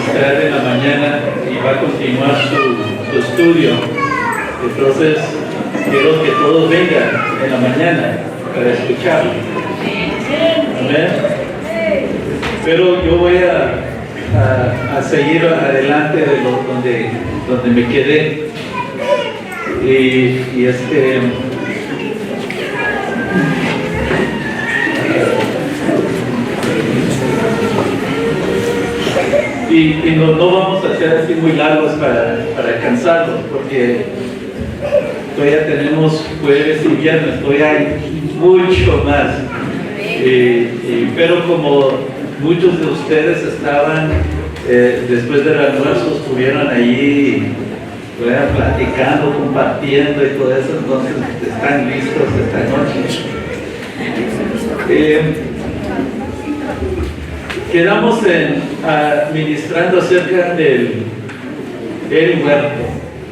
ministrar en la mañana y va a continuar su estudio. Entonces, quiero que todos vengan en la mañana para escucharlo. Amén. Pero yo voy a seguir adelante de donde me quedé. Y no vamos a hacer así muy largos para cansarlos, porque todavía tenemos jueves y viernes, todavía hay mucho más. Pero como muchos de ustedes estaban, después del almuerzo, estuvieron ahí platicando, compartiendo y todo eso, entonces están listos esta noche. Quedamos ministrando acerca del huerto.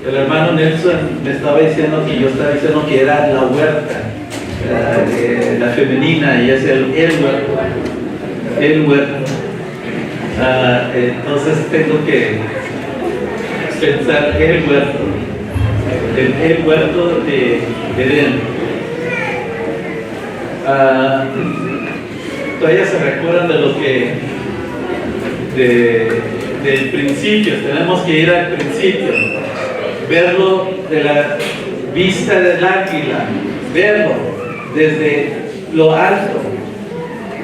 El hermano Nelson me estaba diciendo que yo estaba diciendo que era la huerta, la femenina, y es el huerto. El huerto. Entonces tengo que pensar el huerto. El huerto de Edén. Todavía se recuerdan de lo que del principio. Tenemos que ir al principio, verlo de la vista del águila, verlo desde lo alto,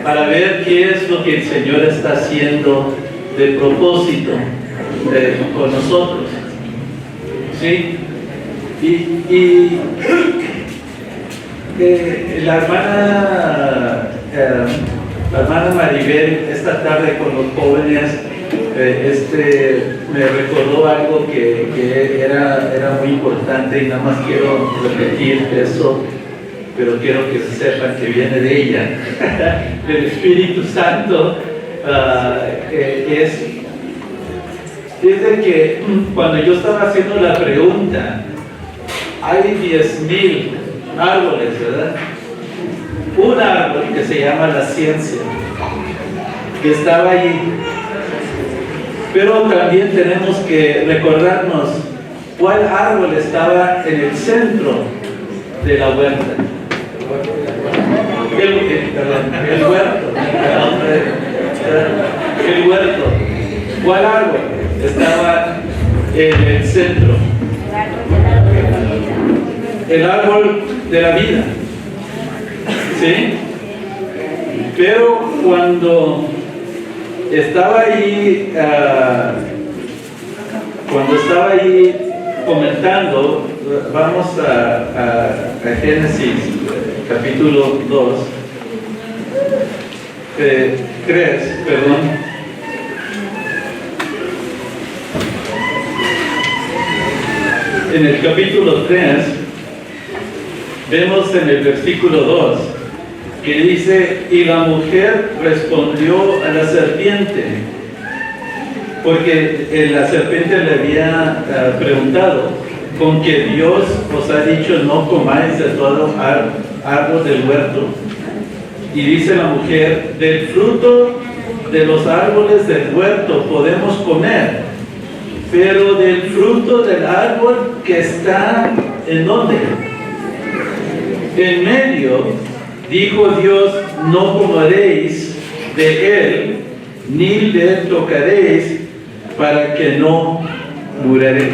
para ver qué es lo que el Señor está haciendo de propósito con nosotros. ¿Sí? Y la hermana Maribel esta tarde con los jóvenes me recordó algo que era muy importante, y nada más quiero repetir eso, pero quiero que sepan que viene de ella, del Espíritu Santo. Es de que cuando yo estaba haciendo la pregunta, hay 10,000 árboles, ¿verdad? Un árbol que se llama la ciencia, que estaba allí. Pero también tenemos que recordarnos cuál árbol estaba en el centro de la huerta. El huerto. El huerto. ¿Cuál árbol estaba en el centro? El árbol de la vida. ¿Sí? Pero cuando estaba ahí, comentando, vamos a Génesis capítulo 3, perdón. En el capítulo 3 vemos en el versículo 2 que dice: y la mujer respondió a la serpiente, porque la serpiente le había preguntado: ¿con que Dios os ha dicho no comáis de todo árbol del huerto? Y dice la mujer: del fruto de los árboles del huerto podemos comer, pero del fruto del árbol que está ¿en dónde? En medio, dijo Dios: no comeréis de él, ni le tocaréis, para que no muraréis.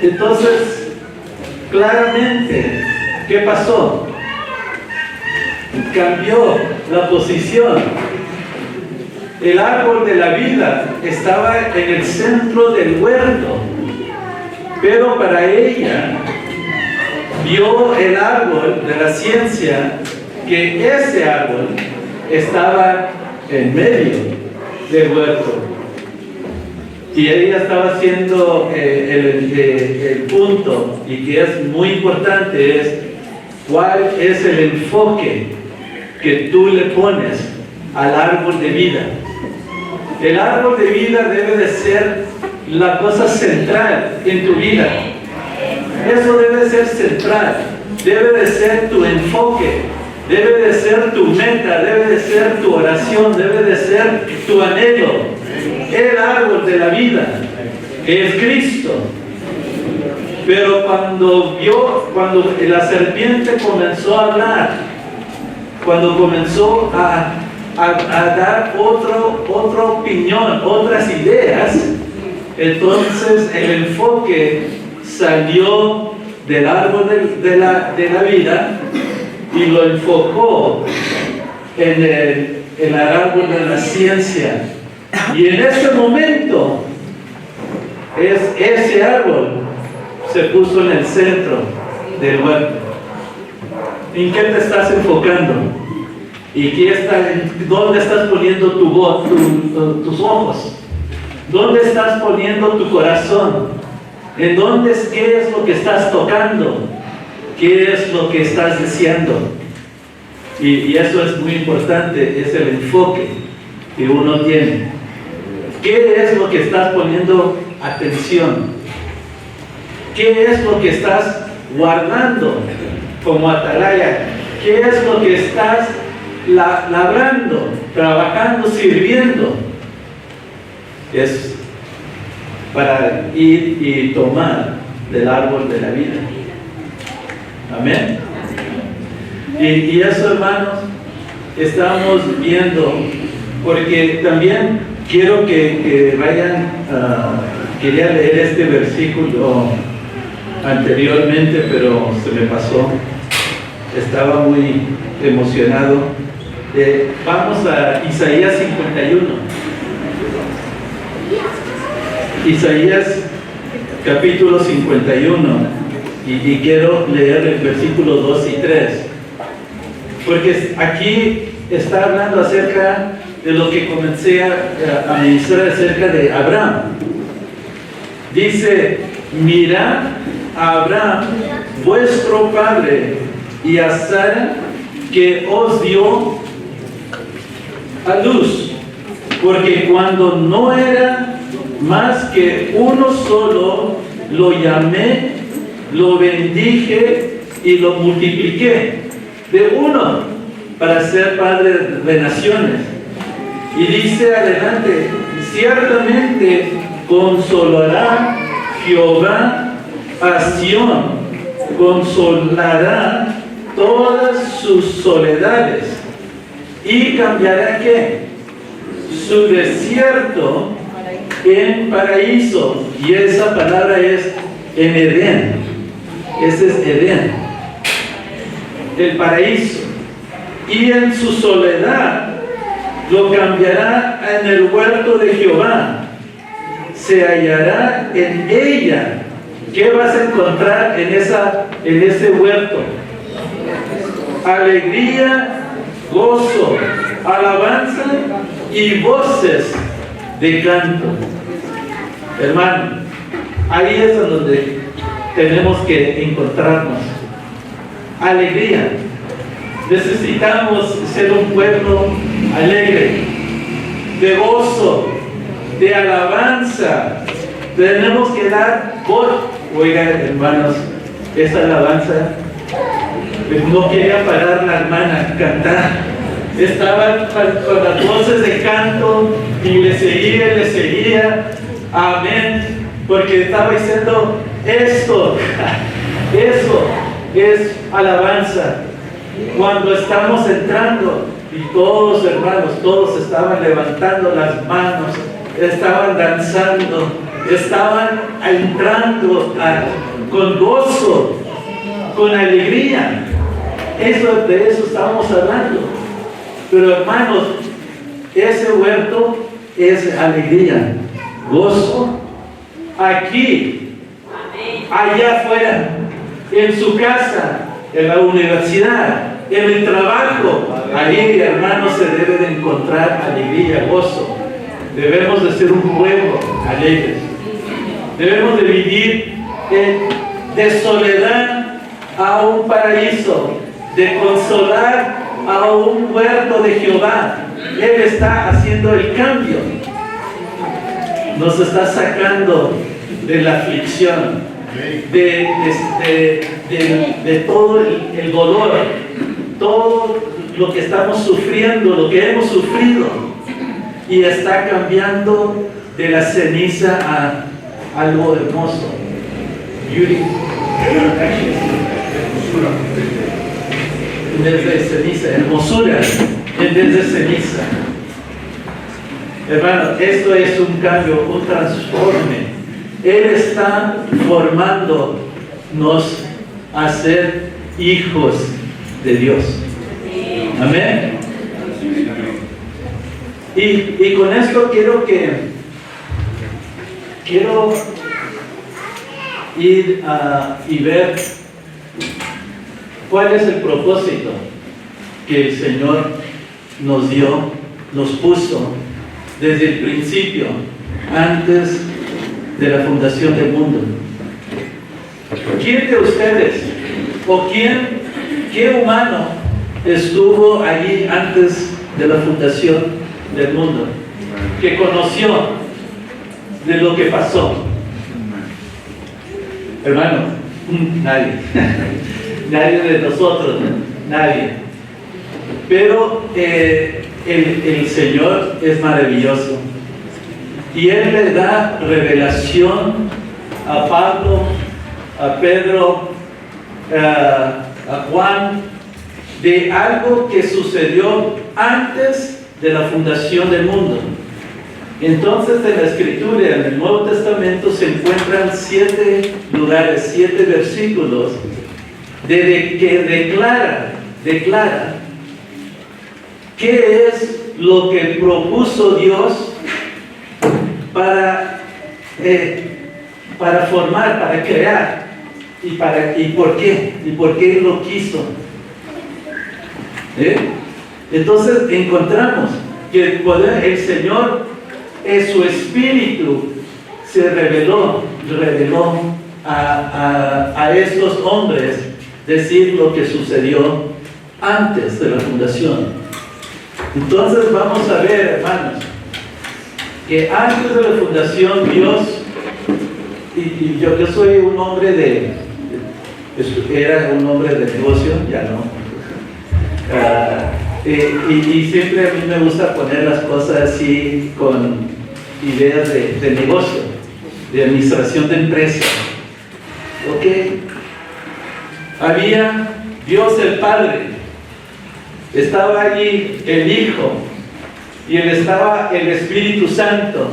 Entonces, claramente, ¿qué pasó? Cambió la posición. El árbol de la vida estaba en el centro del huerto, pero para ella vio el árbol de la ciencia, que ese árbol estaba en medio del huerto. Y ella estaba haciendo el punto, y que es muy importante, es cuál es el enfoque que tú le pones al árbol de vida. El árbol de vida debe de ser la cosa central en tu vida. Eso debe ser central, debe de ser tu enfoque, debe de ser tu meta, debe de ser tu oración, debe de ser tu anhelo. El árbol de la vida, que es Cristo. Pero cuando la serpiente comenzó a hablar, cuando comenzó a dar otra opinión, otras ideas, entonces el enfoque salió del árbol de la vida y lo enfocó en el árbol de la ciencia. Y en ese momento, ese árbol se puso en el centro del huerto. ¿En qué te estás enfocando? ¿Y dónde estás poniendo tus ojos? ¿Dónde estás poniendo tu corazón? ¿Qué es lo que estás tocando? ¿Qué es lo que estás deseando? Y eso es muy importante, es el enfoque que uno tiene. ¿Qué es lo que estás poniendo atención? ¿Qué es lo que estás guardando como atalaya? ¿Qué es lo que estás labrando, trabajando, sirviendo? Es para ir y tomar del árbol de la vida. Amén. Y eso, hermanos, estamos viendo, porque también quiero que vayan, quería leer este versículo anteriormente, pero se me pasó, estaba muy emocionado. Vamos a Isaías 51. Isaías capítulo 51. Y quiero leer el versículo 2 y 3, porque aquí está hablando acerca de lo que comencé a ministrar acerca de Abraham. Dice: mirad a Abraham, vuestro padre, y a Sara, que os dio a luz, porque cuando no era más que uno solo, lo llamé, lo bendije y lo multipliqué. De uno, para ser padre de naciones. Y dice adelante: ciertamente consolará Jehová a Sión, consolará todas sus soledades, y cambiará ¿qué? Su desierto en paraíso. Y esa palabra es en Edén. Ese es Edén, el paraíso. Y en su soledad lo cambiará en el huerto de Jehová. Se hallará en ella. ¿Qué vas a encontrar en ese huerto? Alegría, gozo, alabanza y voces de canto. Hermano, ahí es donde tenemos que encontrarnos. Alegría. Necesitamos ser un pueblo alegre, de gozo, de alabanza. Tenemos que dar por... Oigan, hermanos, esa alabanza, pues no quería parar la hermana a cantar. Estaba con las voces de canto y le seguía. Amén. Porque estaba diciendo esto, eso es alabanza. Cuando estamos entrando, y todos, hermanos, todos estaban levantando las manos, estaban danzando, estaban entrando con gozo, con alegría. De eso estamos hablando. Pero hermanos, ese huerto es alegría, gozo. Aquí, allá afuera, en su casa, en la universidad, en el trabajo, ahí, hermanos, se debe de encontrar alegría, gozo. Debemos de ser un pueblo alegre. Debemos de vivir de soledad a un paraíso, de consolar a un huerto de Jehová. Él está haciendo el cambio. Nos está sacando de la aflicción, de todo el dolor, todo lo que estamos sufriendo, lo que hemos sufrido, y está cambiando de la ceniza a algo hermoso. Beauty. En vez de ceniza, hermosura en vez de ceniza. Hermano, esto es un cambio, un transforme. Él está formándonos a ser hijos de Dios. Amén. Y con esto quiero ir y ver cuál es el propósito que el Señor nos dio, nos puso desde el principio, antes de la fundación del mundo. ¿Quién de ustedes o qué humano estuvo allí antes de la fundación del mundo, que conoció de lo que pasó? Hermano, nadie. Nadie de nosotros, nadie. Pero el Señor es maravilloso, y Él le da revelación a Pablo, a Pedro, a Juan, de algo que sucedió antes de la fundación del mundo. Entonces, en la Escritura, en el Nuevo Testamento, se encuentran 7 lugares, 7 versículos que declara qué es lo que propuso Dios para formar, para crear, y por qué Él lo quiso. Entonces encontramos que el Señor, en su espíritu, se reveló a estos hombres decir lo que sucedió antes de la fundación. Entonces vamos a ver, hermanos, que antes de la fundación Dios, y yo soy un hombre era un hombre de negocio, ya no, y siempre a mí me gusta poner las cosas así con ideas de negocio, de administración de empresa. ¿Ok? Había Dios el Padre, estaba allí el Hijo, y estaba el Espíritu Santo,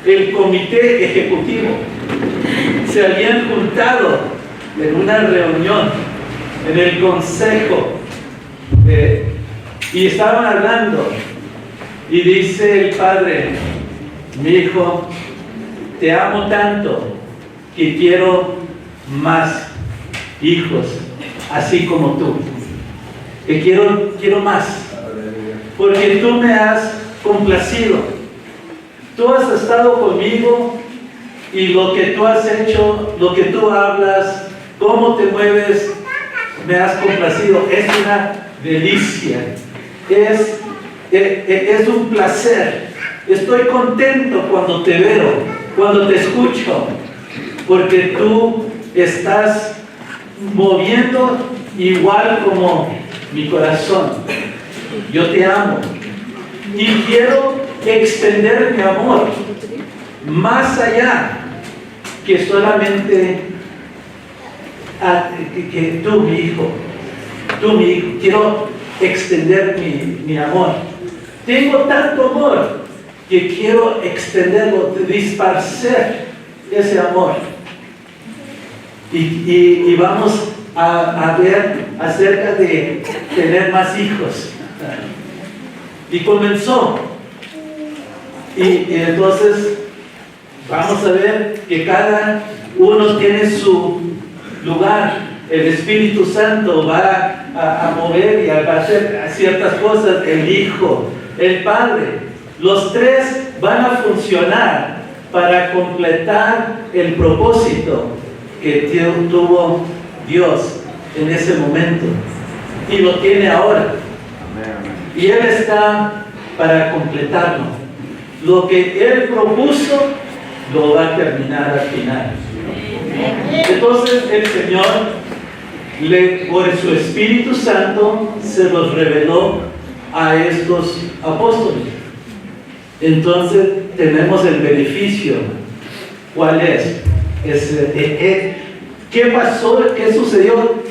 el comité ejecutivo. Se habían juntado en una reunión, en el consejo, y estaban hablando, y dice el Padre: mi hijo, te amo tanto que quiero más hijos así como tú, que quiero más, porque tú me has complacido, tú has estado conmigo, y lo que tú has hecho, lo que tú hablas, cómo te mueves, me has complacido. Es una delicia, es un placer. Estoy contento cuando te veo, cuando te escucho, porque tú estás moviendo igual como mi corazón. Yo te amo y quiero extender mi amor más allá que solamente que tú, mi hijo, quiero extender mi amor. Tengo tanto amor que quiero extenderlo, disparcer ese amor. Y vamos a ver acerca de tener más hijos. Y comenzó. Y entonces vamos a ver que cada uno tiene su lugar. El Espíritu Santo va a mover y va a hacer ciertas cosas. El Hijo, el Padre, los tres van a funcionar para completar el propósito que tuvo Dios en ese momento, y lo tiene ahora. Y Él está para completarlo. Lo que Él propuso lo va a terminar al final. Entonces el Señor por su Espíritu Santo se los reveló a estos apóstoles. Entonces tenemos el beneficio. ¿Cuál es? ¿Qué pasó? ¿Qué sucedió?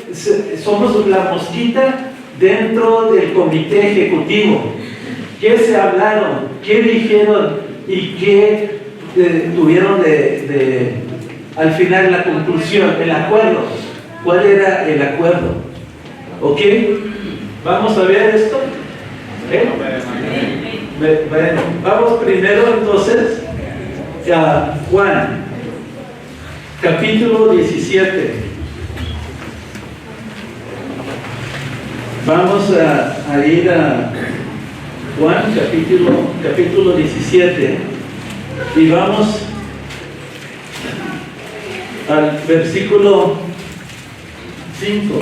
Somos la mosquita dentro del comité ejecutivo. ¿Qué se hablaron? ¿Qué dijeron? ¿Y qué tuvieron al final la conclusión? El acuerdo. ¿Cuál era el acuerdo? ¿Ok? ¿Vamos a ver esto? Bueno, vamos primero entonces a Juan, capítulo 17. Vamos a ir a Juan, capítulo 17, y vamos al versículo 5.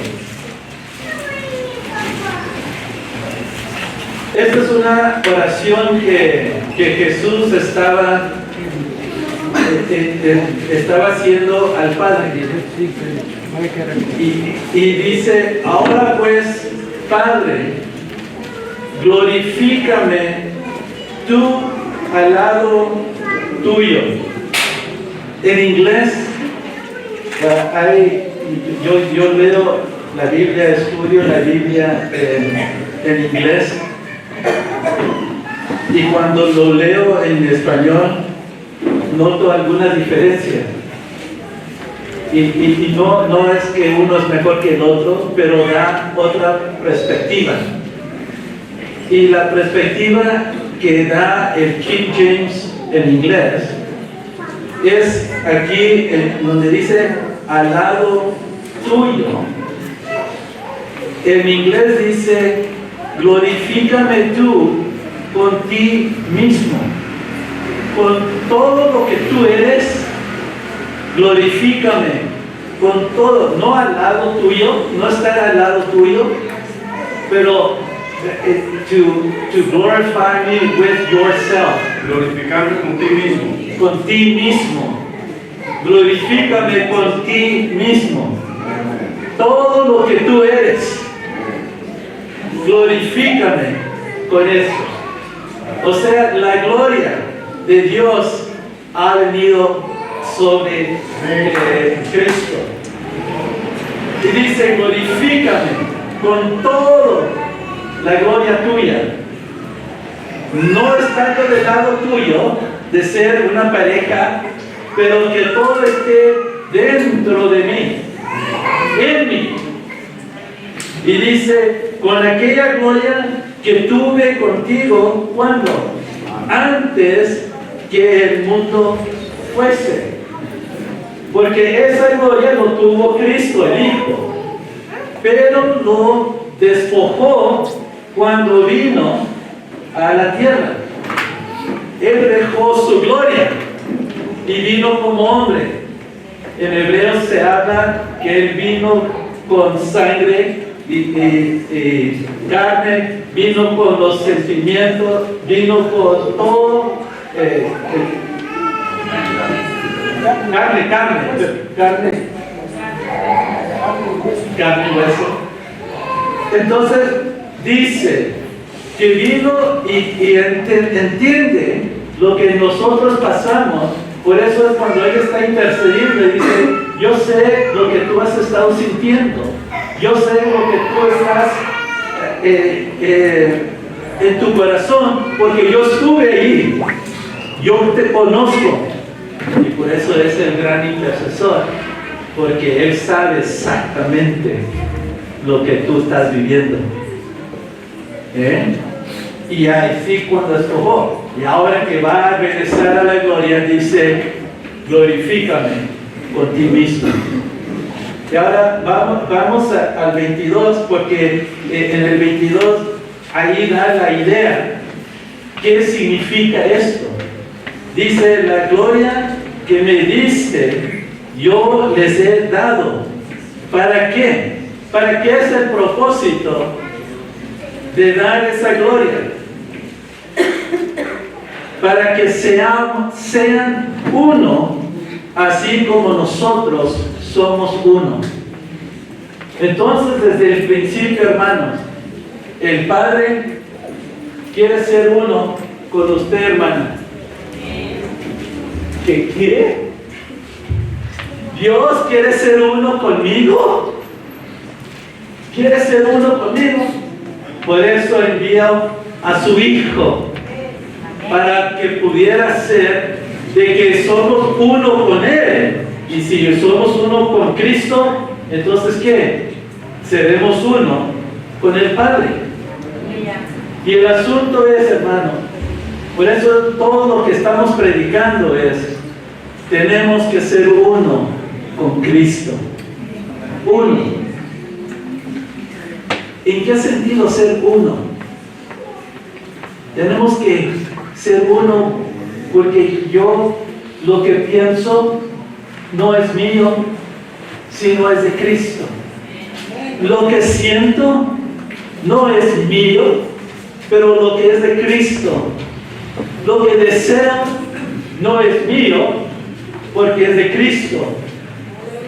Esta es una oración que Jesús estaba haciendo al Padre. Y dice: ahora pues, Padre, glorifícame tú al lado tuyo. En inglés, yo leo la Biblia, estudio la Biblia en inglés, y cuando lo leo en español noto alguna diferencia. Y no es que uno es mejor que el otro, pero da otra perspectiva. Y la perspectiva que da el King James en inglés es aquí donde dice al lado tuyo. En inglés dice: glorifícame tú con ti mismo, con todo lo que tú eres. Glorifícame con todo, no al lado tuyo, no estar al lado tuyo, pero to glorify me with yourself. Glorificarme con ti mismo. Con ti mismo. Glorifícame con ti mismo. Todo lo que tú eres, glorifícame con eso. O sea, la gloria de Dios ha venido sobre Cristo. Y dice: glorifícame con todo la gloria tuya. No estando del lado tuyo de ser una pareja, pero que todo esté dentro de mí, en mí. Y dice: con aquella gloria que tuve contigo, ¿cuándo? Antes que el mundo fuese. Porque esa gloria lo tuvo Cristo, el Hijo, pero lo despojó cuando vino a la tierra. Él dejó su gloria y vino como hombre. En Hebreos se habla que Él vino con sangre y carne, vino con los sentimientos, vino con todo. Carne y hueso. Entonces dice que vino y entiende lo que nosotros pasamos. Por eso es cuando Él está intercediendo y dice: yo sé lo que tú has estado sintiendo, yo sé lo que tú estás en tu corazón, porque yo estuve ahí, yo te conozco. Y por eso es el gran intercesor, porque Él sabe exactamente lo que tú estás viviendo. Y así cuando escogió, y ahora que va a regresar a la gloria, dice: glorifícame con ti mismo. Y ahora vamos al 22, porque en el 22 ahí da la idea. ¿Qué significa esto? Dice: la gloria que me diste, yo les he dado. ¿Para qué? ¿Para qué es el propósito de dar esa gloria? Para que sean uno, así como nosotros somos uno. Entonces, desde el principio, hermanos, el Padre quiere ser uno con usted, hermana. ¿Qué? ¿Dios quiere ser uno conmigo? ¿Quiere ser uno conmigo? Por eso envió a su Hijo, para que pudiera ser de que somos uno con Él. Y si somos uno con Cristo, entonces ¿qué? Seremos uno con el Padre. Y el asunto es, hermano, por eso todo lo que estamos predicando es, tenemos que ser uno con Cristo. Uno. ¿En qué sentido ser uno? Tenemos que ser uno porque yo lo que pienso no es mío, sino es de Cristo. Lo que siento no es mío, pero lo que es de Cristo. Lo que deseo no es mío, porque es de Cristo.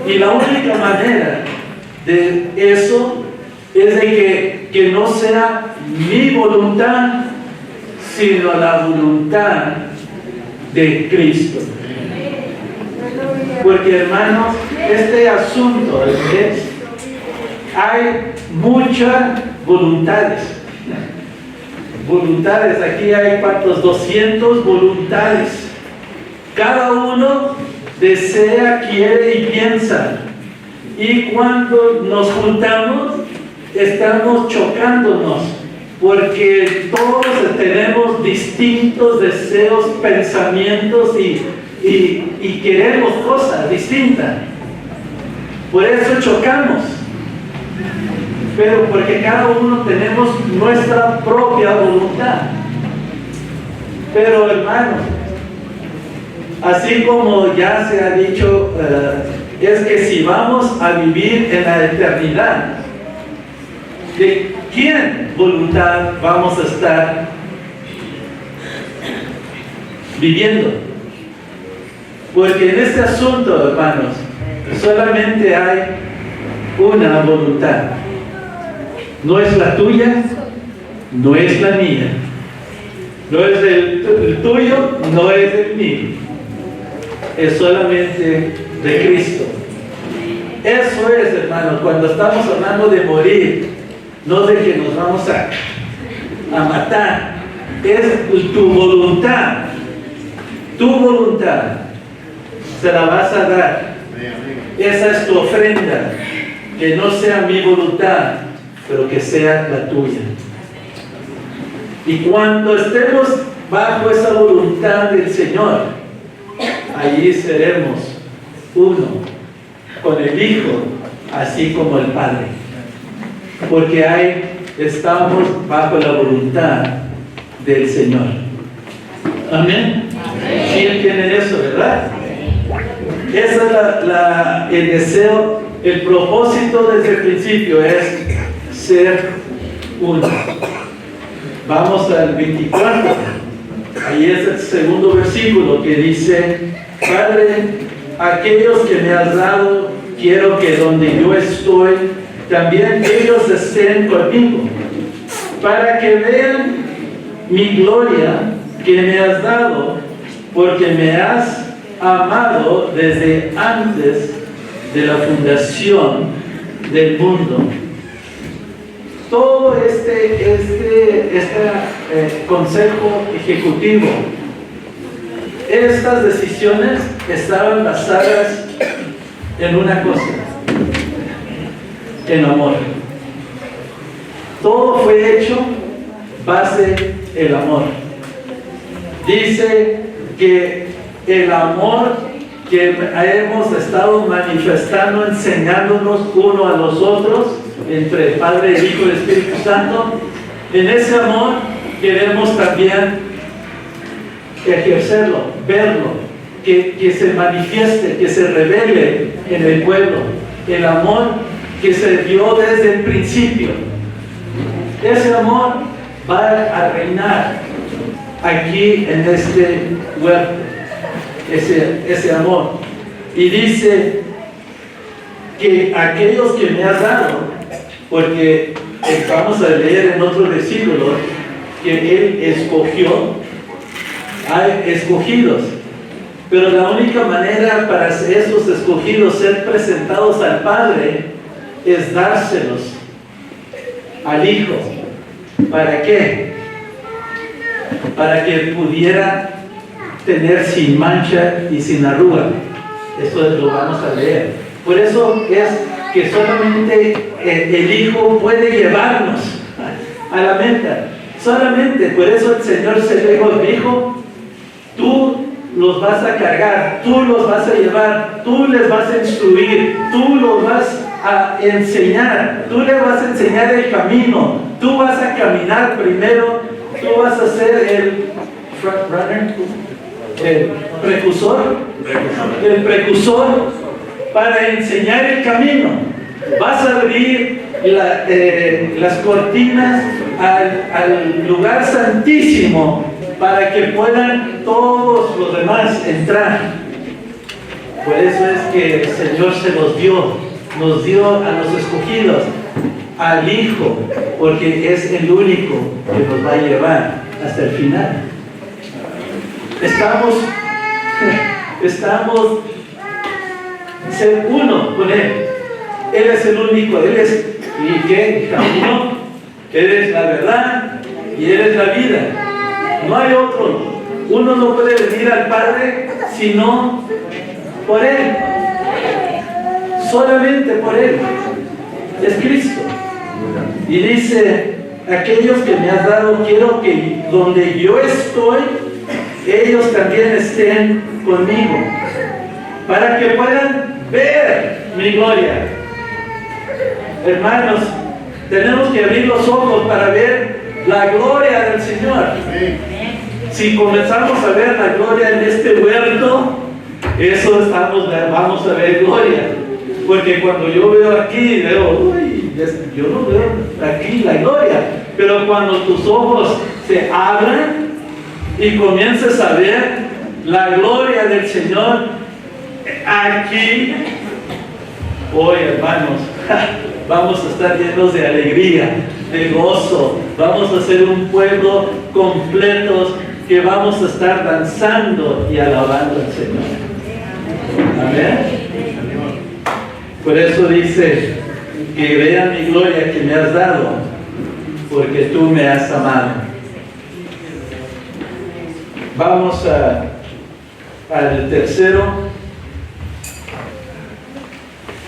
Y la única manera de eso es de que no sea mi voluntad, sino la voluntad de Cristo. Porque, hermanos, este asunto es, hay muchas voluntades. Voluntades, aquí hay ¿cuántos? 200 voluntades. Cada uno desea, quiere y piensa. Y cuando nos juntamos, estamos chocándonos, porque todos tenemos distintos deseos, pensamientos y queremos cosas distintas. Por eso chocamos. Pero porque cada uno tenemos nuestra propia voluntad. Pero, hermanos, así como ya se ha dicho, es que si vamos a vivir en la eternidad, ¿de quién voluntad vamos a estar viviendo? Porque en este asunto, hermanos, solamente hay una voluntad. No es la tuya, no es la mía. No es el tuyo, no es el mío. Es solamente de Cristo. Eso es, hermano, cuando estamos hablando de morir, no de que nos vamos a matar. Es tu voluntad. Tu voluntad se la vas a dar. Esa es tu ofrenda. Que no sea mi voluntad, pero que sea la tuya. Y cuando estemos bajo esa voluntad del Señor, allí seremos uno con el Hijo, así como el Padre. Porque ahí estamos bajo la voluntad del Señor. Amén. ¿Sí entienden eso, verdad? Ese es el deseo, el propósito desde el principio es ser uno. Vamos al 24. Ahí es el segundo versículo que dice: Padre, aquellos que me has dado, quiero que donde yo estoy, también ellos estén conmigo, para que vean mi gloria que me has dado, porque me has amado desde antes de la fundación del mundo. Todo este consejo ejecutivo, estas decisiones estaban basadas en una cosa: en amor. Todo fue hecho base el amor. Dice que el amor que hemos estado manifestando, enseñándonos uno a los otros, entre el Padre, el Hijo y el Espíritu Santo, en ese amor queremos también ejercerlo, verlo, que se manifieste, que se revele en el pueblo, el amor que se dio desde el principio. Ese amor va a reinar aquí en este huerto, ese amor. Y dice que aquellos que me has dado, porque vamos a leer en otros versículos que Él escogió, hay escogidos, pero la única manera para esos escogidos ser presentados al Padre es dárselos al Hijo. ¿Para qué? Para que pudiera tener sin mancha y sin arruga. Eso lo vamos a leer. Por eso es que solamente el Hijo puede llevarnos a la meta. Solamente, por eso el Señor se le dijo, Hijo, tú los vas a cargar, tú los vas a llevar, tú les vas a instruir, tú los vas a enseñar, tú les vas a enseñar el camino, tú vas a caminar primero, tú vas a ser el precursor para enseñar el camino. Vas a abrir las cortinas al lugar santísimo para que puedan todos los demás entrar. Por eso es que el Señor se los dio, nos dio a los escogidos, al Hijo, porque es el único que nos va a llevar hasta el final. Estamos ser uno con Él. Él es el único, Él es el camino, Él es la verdad y Él es la vida. No hay otro. Uno no puede venir al Padre sino por Él. Solamente por Él. Es Cristo. Y dice, aquellos que me has dado, quiero que donde yo estoy, ellos también estén conmigo, para que puedan ver mi gloria. Hermanos, tenemos que abrir los ojos para ver la gloria del Señor. Si comenzamos a ver la gloria en este huerto, vamos a ver gloria. Porque cuando yo veo aquí, veo, yo no veo aquí la gloria. Pero cuando tus ojos se abran y comiences a ver la gloria del Señor aquí, hoy, hermanos, vamos a estar llenos de alegría, de gozo. Vamos a ser un pueblo completos que vamos a estar danzando y alabando al Señor. Amén. Por eso dice que vean mi gloria que me has dado, porque tú me has amado. Vamos al tercero,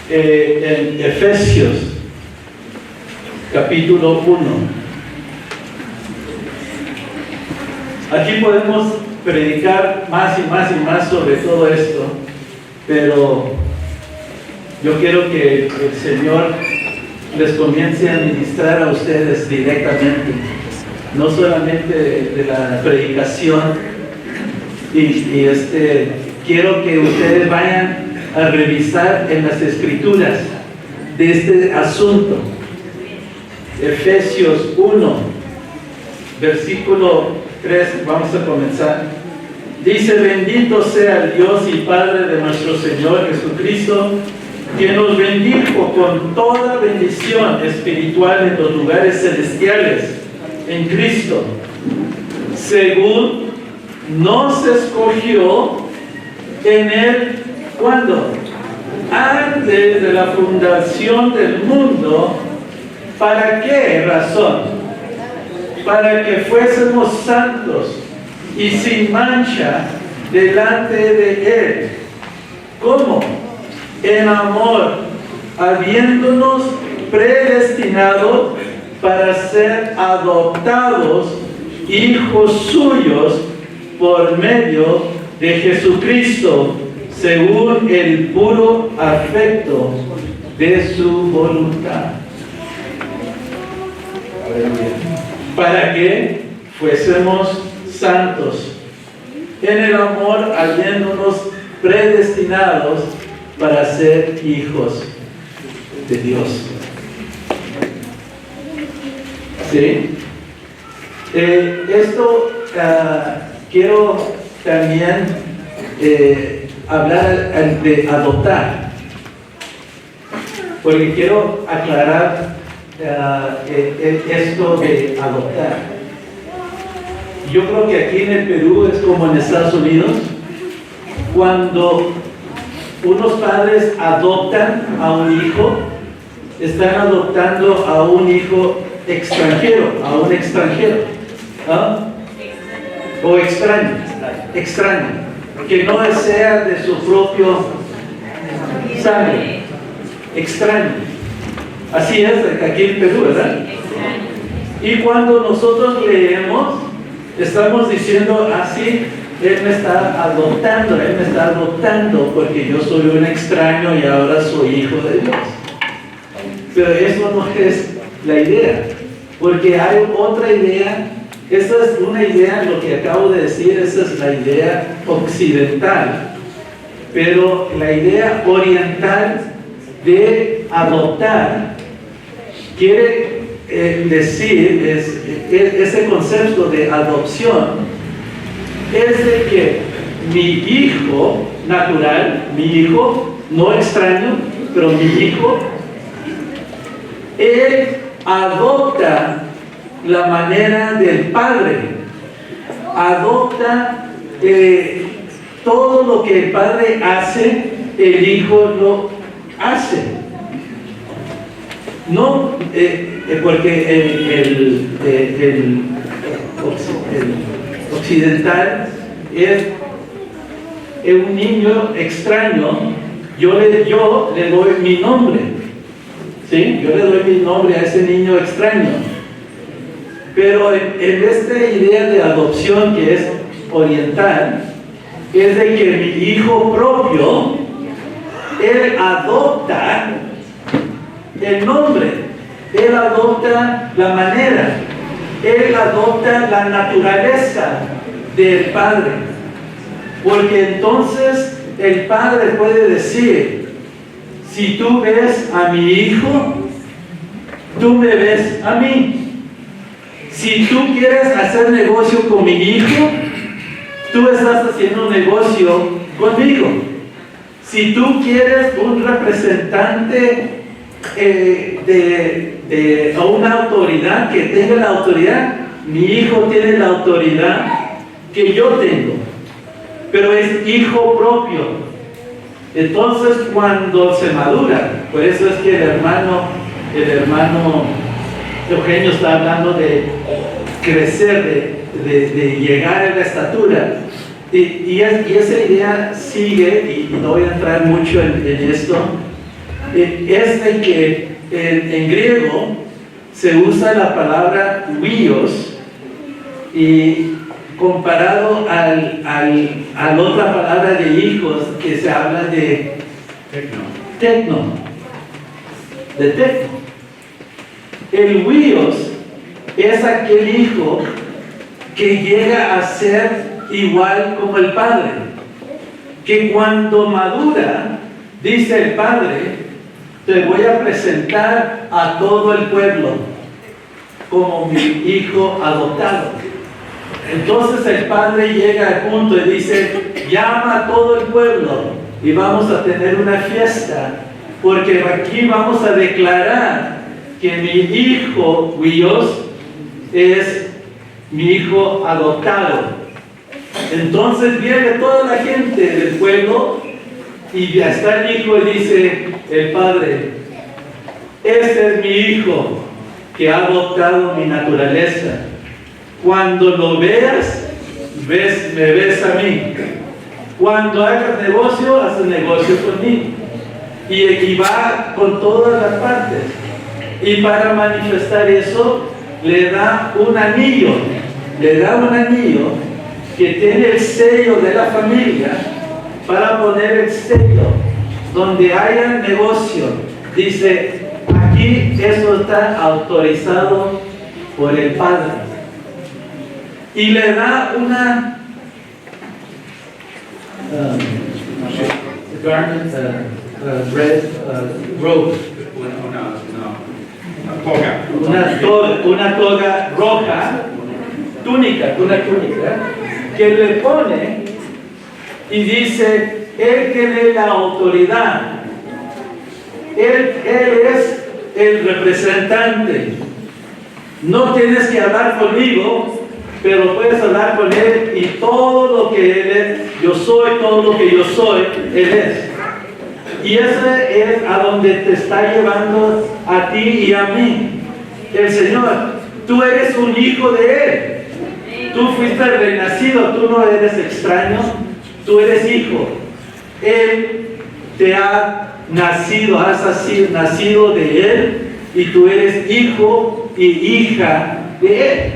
en Efesios, capítulo 1. Aquí podemos predicar más y más y más sobre todo esto, pero yo quiero que el Señor les comience a ministrar a ustedes directamente, no solamente de la predicación, quiero que ustedes vayan a revisar en las Escrituras de este asunto. Efesios 1, versículo 3, vamos a comenzar. Dice, bendito sea el Dios y Padre de nuestro Señor Jesucristo, que nos bendijo con toda bendición espiritual en los lugares celestiales, en Cristo, según nos escogió en Él, ¿cuándo? Antes de la fundación del mundo. ¿Para qué razón? Para que fuésemos santos y sin mancha delante de Él. ¿Cómo? En amor, habiéndonos predestinado para ser adoptados hijos suyos por medio de Jesucristo, según el puro afecto de su voluntad. Para que fuésemos santos, en el amor habiéndonos predestinados para ser hijos de Dios. ¿Sí? Quiero también hablar de adoptar. porque quiero aclarar esto de adoptar. Yo creo que aquí en el Perú es como en Estados Unidos, cuando unos padres adoptan a un hijo, están adoptando a un hijo extranjero, a un extranjero, ¿ah? O extraño, que no sea de su propio sangre, extraño. Así es aquí en Perú, ¿verdad? Y cuando nosotros leemos, estamos diciendo así, Él me está adoptando porque yo soy un extraño y ahora soy hijo de Dios. Pero eso no es la idea, porque hay otra idea. Esa es una idea, lo que acabo de decir, esa es la idea occidental. Pero la idea oriental de adoptar quiere decir, ese concepto de adopción es de que mi hijo natural, mi hijo, no extraño, pero mi hijo, él adopta la manera del padre, adopta todo lo que el padre hace, el hijo lo hace. No, porque el occidental es un niño extraño, yo le doy mi nombre, ¿sí? Yo le doy mi nombre a ese niño extraño. Pero en esta idea de adopción que es oriental, es de que mi hijo propio, él adopta el nombre, él adopta la manera, él adopta la naturaleza del padre. Porque entonces el padre puede decir, si tú ves a mi hijo, tú me ves a mí. Si tú quieres hacer negocio con mi hijo, tú estás haciendo un negocio conmigo. Si tú quieres un representante o una autoridad que tenga la autoridad, mi hijo tiene la autoridad que yo tengo, pero es hijo propio. Entonces cuando se madura, por eso es que el hermano Eugenio está hablando de crecer, de llegar a la estatura, y esa idea sigue, y no voy a entrar mucho en esto, es de que en griego se usa la palabra huios, y comparado a la otra palabra de hijos que se habla de tecno. El huios es aquel hijo que llega a ser igual como el padre, que cuando madura, dice el padre, te voy a presentar a todo el pueblo como mi hijo adoptado. Entonces el padre llega al punto y dice, llama a todo el pueblo y vamos a tener una fiesta, porque aquí vamos a declarar que mi hijo Huillos es mi hijo adoptado. Entonces viene toda la gente del pueblo y ya está el hijo y dice el padre, este es mi hijo que ha adoptado mi naturaleza. Cuando lo veas, me ves a mí. Cuando hagas negocio, haces negocio conmigo. Y va con todas las partes. Y para manifestar eso, le da un anillo que tiene el sello de la familia, para poner el sello donde haya negocio. Dice, aquí eso está autorizado por el Padre. Y le da una garment, red robe, una toga roja, una túnica, que le pone y dice, él tiene la autoridad Él es el representante. No tienes que hablar conmigo, pero puedes hablar con Él y todo lo que Él es, yo soy, todo lo que yo soy, Él es. Y ese es a donde te está llevando a ti y a mí. El Señor, tú eres un hijo de Él. Tú fuiste renacido, tú no eres extraño, tú eres hijo. Él te ha nacido, has nacido de Él y tú eres hijo y hija de Él.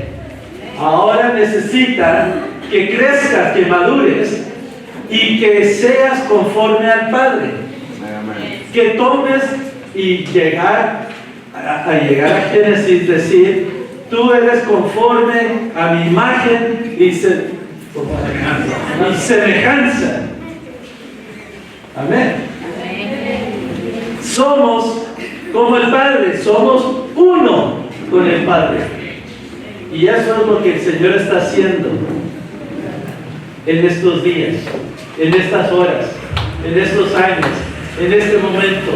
Ahora necesita que crezcas, que madures y que seas conforme al Padre. Que tomes y llegar a Génesis, decir, tú eres conforme a mi imagen y semejanza. Amén. Somos como el Padre, somos uno con el Padre. Y eso es lo que el Señor está haciendo en estos días, en estas horas, en estos años, en este momento.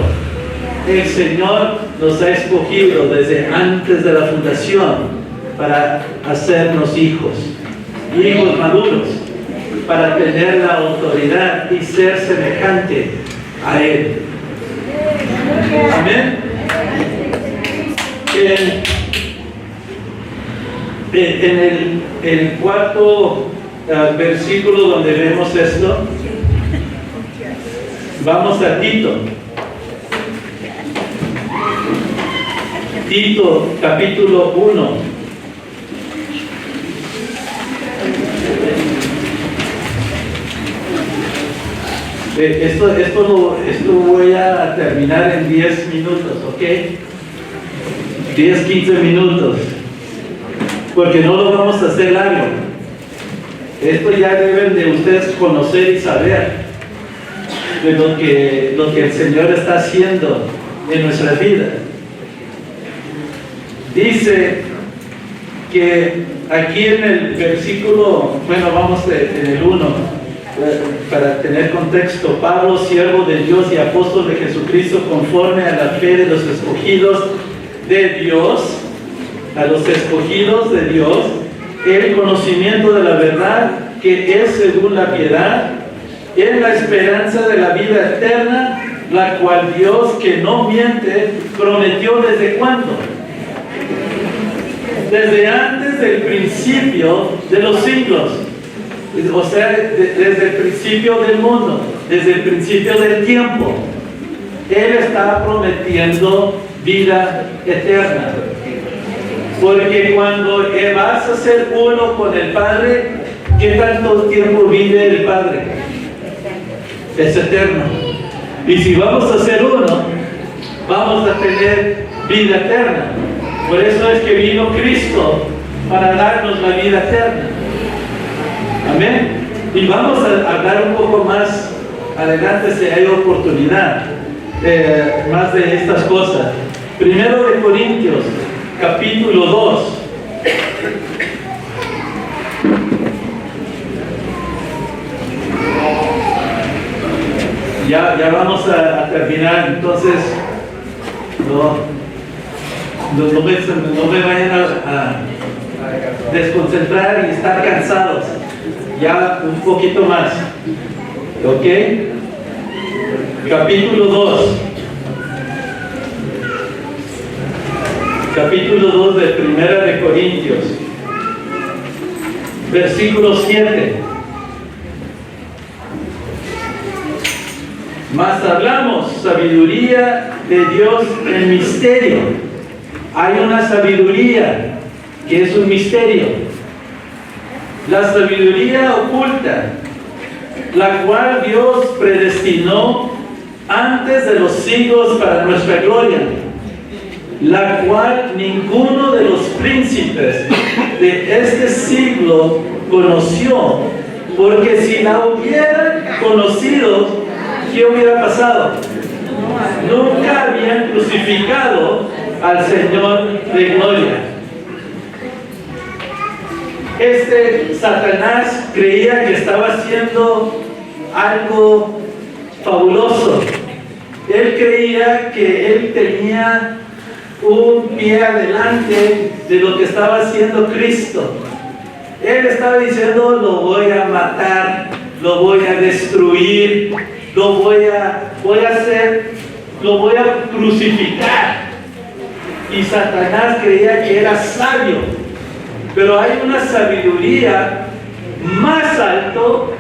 El Señor nos ha escogido desde antes de la fundación para hacernos hijos maduros, para tener la autoridad y ser semejante a Él. Amén. En el cuarto versículo donde vemos esto, vamos a Tito. Tito, capítulo 1. Esto voy a terminar en 10 minutos, ¿ok? 10, 15 minutos. Porque no lo vamos a hacer largo. Esto ya deben de ustedes conocer y saber de lo que el Señor está haciendo en nuestra vida. Dice que aquí en el versículo, bueno, vamos en el 1, para tener contexto: Pablo, siervo de Dios y apóstol de Jesucristo, conforme a la fe de los escogidos de Dios, a los escogidos de Dios, el conocimiento de la verdad que es según la piedad, en la esperanza de la vida eterna, la cual Dios, que no miente, prometió desde cuándo. Desde antes del principio de los siglos, o sea, desde el principio del mundo, desde el principio del tiempo. Él está prometiendo vida eterna. Porque cuando vas a ser uno con el Padre, ¿qué tanto tiempo vive el Padre? Es eterno. Y si vamos a ser uno, vamos a tener vida eterna. Por eso es que vino Cristo, para darnos la vida eterna. Amén. Y vamos a hablar un poco más adelante, si hay oportunidad, más de estas cosas. Primero de Corintios, capítulo 2. Ya vamos a terminar, entonces no me vayan a desconcentrar y estar cansados. Ya un poquito más. ¿Ok? Capítulo 2. Capítulo 2 de Primera de Corintios. Versículo 7. Mas hablamos sabiduría de Dios en misterio. Hay una sabiduría que es un misterio. La sabiduría oculta, la cual Dios predestinó antes de los siglos para nuestra gloria, la cual ninguno de los príncipes de este siglo conoció, porque si la hubieran conocido, ¿qué hubiera pasado? Nunca habían crucificado al Señor de gloria. Satanás creía que estaba haciendo algo fabuloso, Él creía que él tenía un pie adelante de lo que estaba haciendo Cristo. Él estaba diciendo: lo voy a matar, lo voy a destruir, lo voy a crucificar. Y Satanás creía que era sabio, pero hay una sabiduría más alto,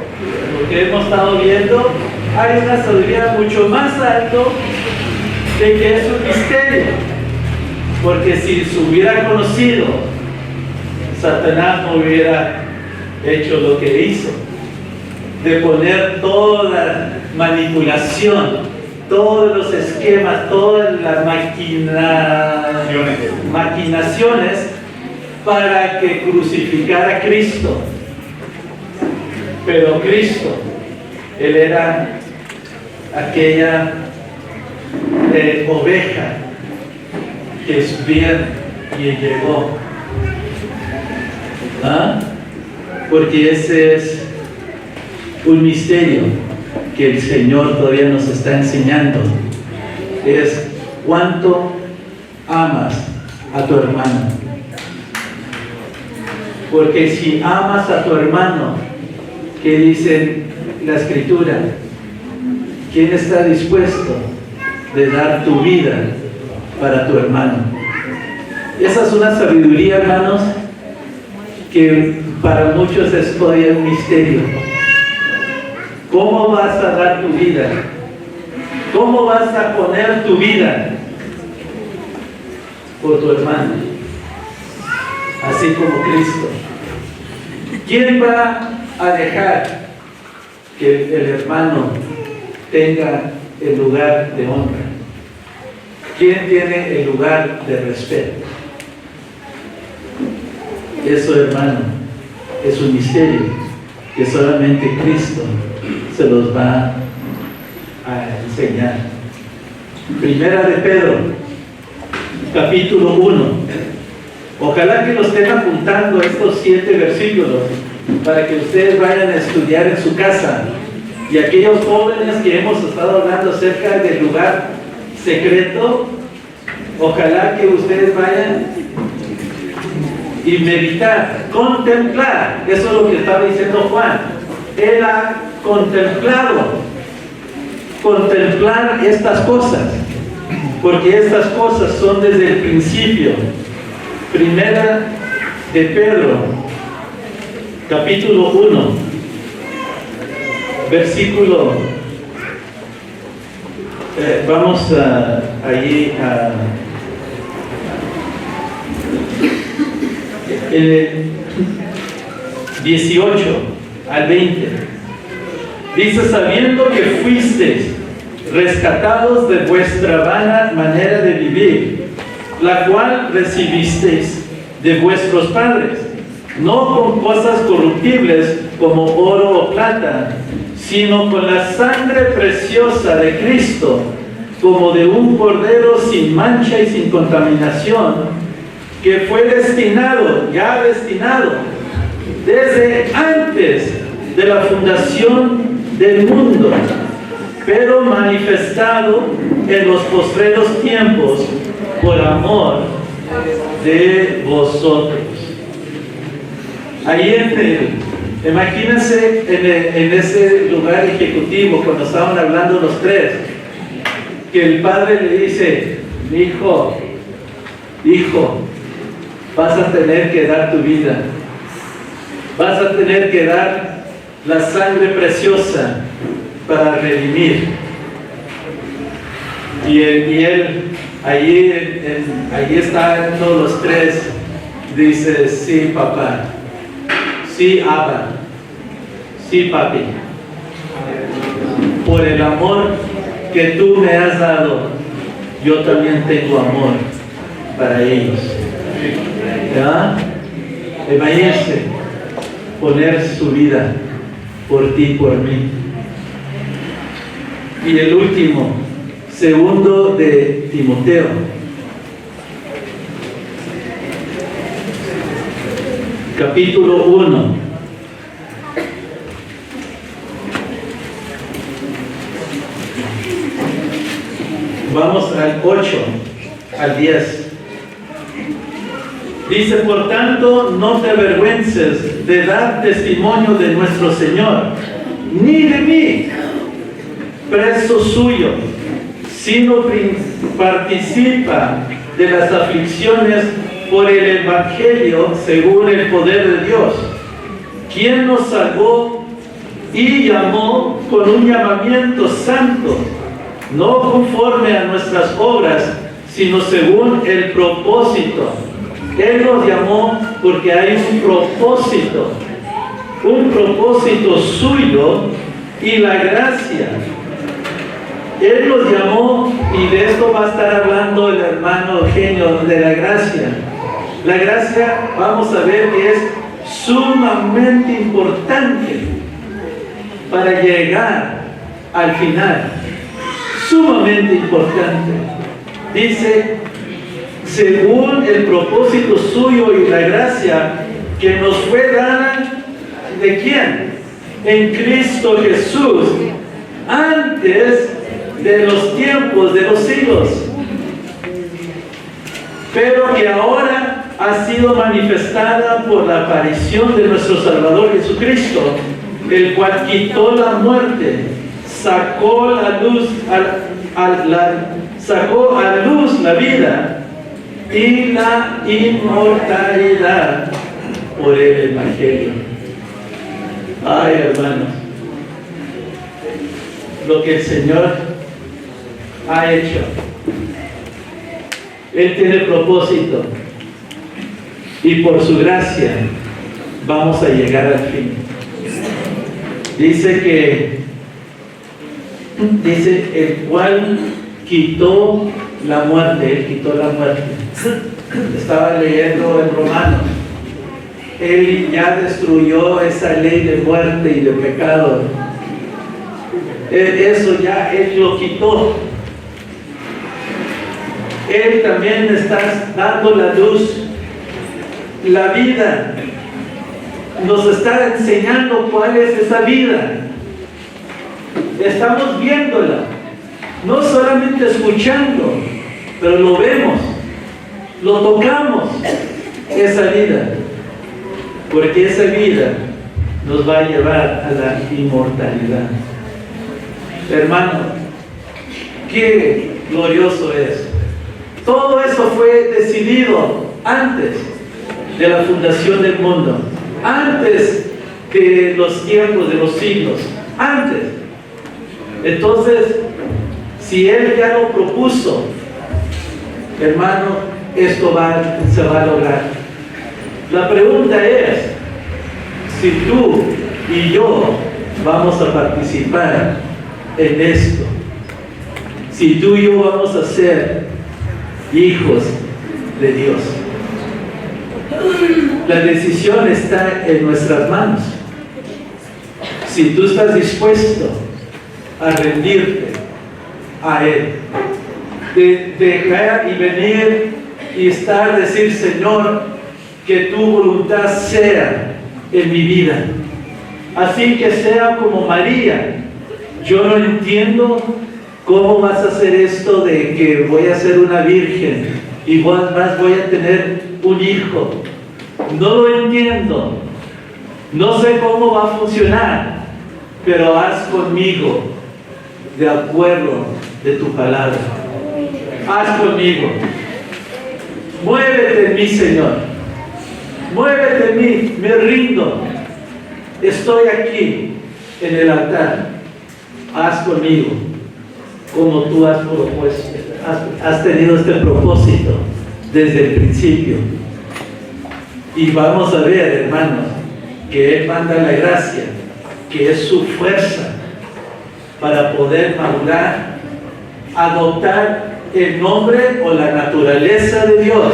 lo que hemos estado viendo, hay una sabiduría mucho más alto de que es un misterio, porque si se hubiera conocido, Satanás no hubiera hecho lo que hizo, de poner toda la manipulación, todos los esquemas, todas las maquinaciones para que crucificara a Cristo. Pero Cristo, Él era aquella oveja que subía y llegó. ¿Ah? Porque ese es un misterio que el Señor todavía nos está enseñando. Es cuánto amas a tu hermano. Porque si amas a tu hermano, ¿qué dice la Escritura? ¿Quién está dispuesto de dar tu vida para tu hermano? Esa es una sabiduría, hermanos, que para muchos es todavía un misterio. ¿Cómo vas a dar tu vida? ¿Cómo vas a poner tu vida por tu hermano? Así como Cristo. ¿Quién va a dejar que el hermano tenga el lugar de honra? ¿Quién tiene el lugar de respeto? Eso, hermano, es un misterio que solamente Cristo se los va a enseñar. Primera de Pedro, capítulo 1. Ojalá que los estén apuntando estos 7 versículos para que ustedes vayan a estudiar en su casa. Y aquellos jóvenes que hemos estado hablando acerca del lugar secreto, ojalá que ustedes vayan y meditar, contemplar. Eso es lo que estaba diciendo Juan. Él ha contemplar estas cosas, porque estas cosas son desde el principio. Primera de Pedro, capítulo 1, versículo, vamos allí a 18 al 20. Dice: sabiendo que fuisteis rescatados de vuestra vana manera de vivir, la cual recibisteis de vuestros padres, no con cosas corruptibles como oro o plata, sino con la sangre preciosa de Cristo, como de un cordero sin mancha y sin contaminación, que fue destinado desde antes de la fundación del mundo, pero manifestado en los postreros tiempos por amor de vosotros. Ahí imagínense en ese lugar ejecutivo, cuando estaban hablando los tres, que el padre le dice: hijo, vas a tener que dar tu vida, vas a tener que dar la sangre preciosa para redimir. Y él, allí están todos los tres, dice: sí, papá, sí, Abba, sí, papi, por el amor que tú me has dado, yo también tengo amor para ellos. ¿Ya? Imagínense poner su vida por ti, por mí. Y el último, segundo de Timoteo, capítulo 1. Vamos al 8, al 10. Dice, por tanto, no te avergüences de dar testimonio de nuestro Señor, ni de mí, preso suyo, sino participa de las aflicciones por el Evangelio según el poder de Dios, quien nos salvó y llamó con un llamamiento santo, no conforme a nuestras obras, sino según el propósito. Él nos llamó porque hay un propósito suyo y la gracia. Él nos llamó, y de esto va a estar hablando el hermano Eugenio, de la gracia. La gracia, vamos a ver que es sumamente importante para llegar al final. Sumamente importante. Dice, según el propósito suyo y la gracia que nos fue dada, ¿de quién? En Cristo Jesús, antes de los tiempos, de los siglos, pero que ahora ha sido manifestada por la aparición de nuestro Salvador Jesucristo, el cual quitó la muerte, sacó a luz la vida y la inmortalidad por el Evangelio. Ay, hermanos, lo que el Señor ha hecho. Él tiene propósito y por su gracia vamos a llegar al fin. Dice el cual quitó la muerte. Él quitó la muerte. Estaba leyendo en Romanos. Él ya destruyó esa ley de muerte y de pecado. Eso ya Él lo quitó. Él también está dando la luz, la vida. Nos está enseñando cuál es esa vida. Estamos viéndola, no solamente escuchando, pero lo vemos, lo tocamos, esa vida, porque esa vida nos va a llevar a la inmortalidad. Hermano, qué glorioso es. Todo eso fue decidido antes de la fundación del mundo, antes de los tiempos, de los siglos, antes. Entonces, si Él ya lo propuso, hermano, esto se va a lograr. La pregunta es, si tú y yo vamos a participar en esto, si tú y yo vamos a ser hijos de Dios. La decisión está en nuestras manos. Si tú estás dispuesto a rendirte a Él, de dejar y venir y decir, Señor, que tu voluntad sea en mi vida, así que sea como María. Yo no entiendo cómo vas a hacer esto de que voy a ser una virgen y más voy a tener un hijo. No lo entiendo, no sé cómo va a funcionar, pero haz conmigo de acuerdo de tu palabra. Haz conmigo. Muévete en mí, Señor. Muévete en mí, me rindo. Estoy aquí en el altar. Haz conmigo como tú has propuesto, has tenido este propósito desde el principio. Y vamos a ver, hermanos, que Él manda la gracia, que es su fuerza para poder madurar, adoptar el nombre o la naturaleza de Dios,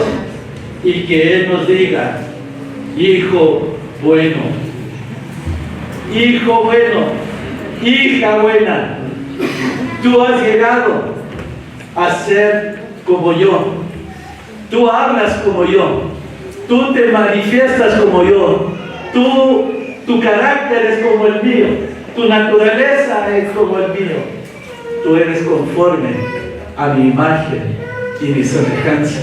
y que Él nos diga, hijo bueno, hijo bueno, hija buena, tú has llegado a ser como yo, tú hablas como yo, tú te manifiestas como yo, tu carácter es como el mío, tu naturaleza es como el mío, tú eres conforme a mi imagen y mi semejanza.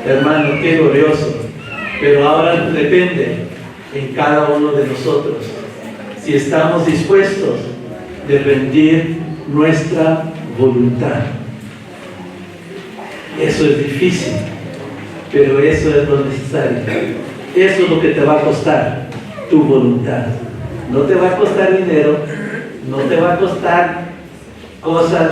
Hermano, qué glorioso. Pero ahora depende en cada uno de nosotros si estamos dispuestos de rendir nuestra voluntad. Eso es difícil, pero eso es lo necesario. Eso es lo que te va a costar, tu voluntad. No te va a costar dinero, no te va a costar cosas